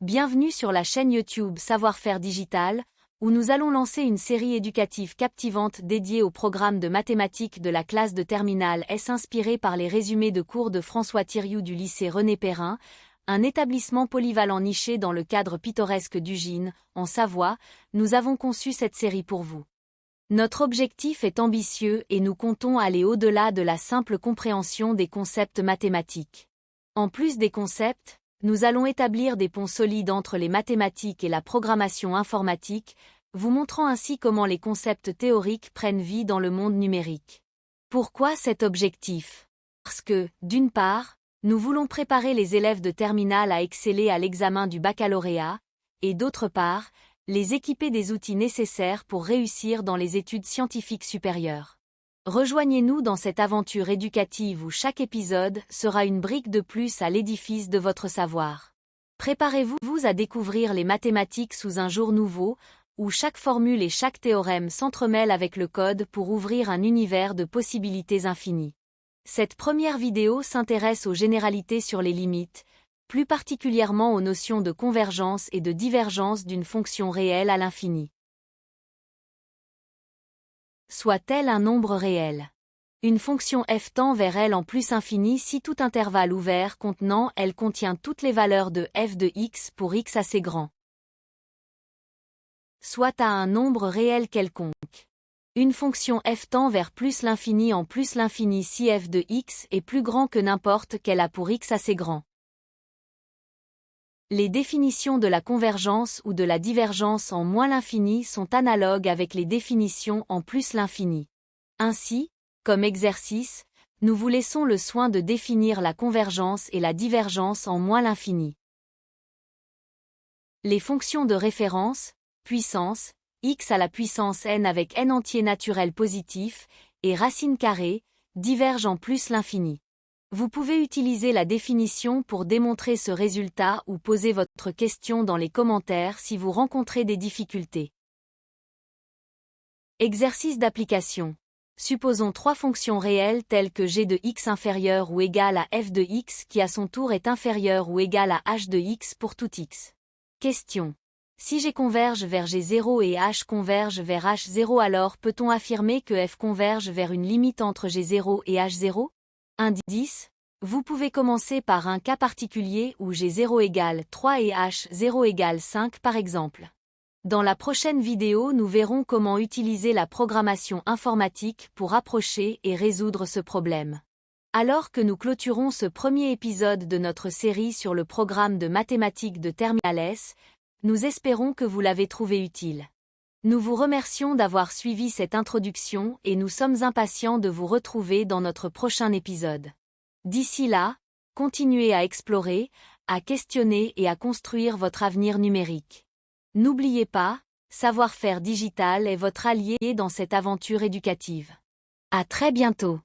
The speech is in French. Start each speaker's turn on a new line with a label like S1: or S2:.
S1: Bienvenue sur la chaîne YouTube Savoir-faire digital, où nous allons lancer une série éducative captivante dédiée au programme de mathématiques de la classe de terminale S inspirée par les résumés de cours de François Thiriou du lycée René Perrin, un établissement polyvalent niché dans le cadre pittoresque d'Ugine, en Savoie. Nous avons conçu cette série pour vous. Notre objectif est ambitieux et nous comptons aller au-delà de la simple compréhension des concepts mathématiques. En plus des concepts, nous allons établir des ponts solides entre les mathématiques et la programmation informatique, vous montrant ainsi comment les concepts théoriques prennent vie dans le monde numérique. Pourquoi cet objectif? Parce que, d'une part, nous voulons préparer les élèves de terminale à exceller à l'examen du baccalauréat, et d'autre part, les équiper des outils nécessaires pour réussir dans les études scientifiques supérieures. Rejoignez-nous dans cette aventure éducative où chaque épisode sera une brique de plus à l'édifice de votre savoir. Préparez-vous à découvrir les mathématiques sous un jour nouveau, où chaque formule et chaque théorème s'entremêlent avec le code pour ouvrir un univers de possibilités infinies. Cette première vidéo s'intéresse aux généralités sur les limites, plus particulièrement aux notions de convergence et de divergence d'une fonction réelle à l'infini. Soit-elle un nombre réel? Une fonction f tend vers L en plus infini si tout intervalle ouvert contenant L contient toutes les valeurs de f de x pour x assez grand. Soit à un nombre réel quelconque. Une fonction f tend vers plus l'infini en plus l'infini si f de x est plus grand que n'importe quel a pour x assez grand. Les définitions de la convergence ou de la divergence en moins l'infini sont analogues avec les définitions en plus l'infini. Ainsi, comme exercice, nous vous laissons le soin de définir la convergence et la divergence en moins l'infini. Les fonctions de référence, puissance, x à la puissance n avec n entier naturel positif, et racine carrée, divergent en plus l'infini. Vous pouvez utiliser la définition pour démontrer ce résultat ou poser votre question dans les commentaires si vous rencontrez des difficultés. Exercice d'application. Supposons trois fonctions réelles telles que g de x inférieur ou égal à f de x qui à son tour est inférieur ou égal à h de x pour tout x. Question. Si g converge vers g0 et h converge vers h0, alors peut-on affirmer que f converge vers une limite entre g0 et h0? Indice. Vous pouvez commencer par un cas particulier où g0 égale 3 et h0 égale 5 par exemple. Dans la prochaine vidéo, nous verrons comment utiliser la programmation informatique pour approcher et résoudre ce problème. Alors que nous clôturons ce premier épisode de notre série sur le programme de mathématiques de terminale S, nous espérons que vous l'avez trouvé utile. Nous vous remercions d'avoir suivi cette introduction et nous sommes impatients de vous retrouver dans notre prochain épisode. D'ici là, continuez à explorer, à questionner et à construire votre avenir numérique. N'oubliez pas, Savoir-faire digital est votre allié dans cette aventure éducative. À très bientôt.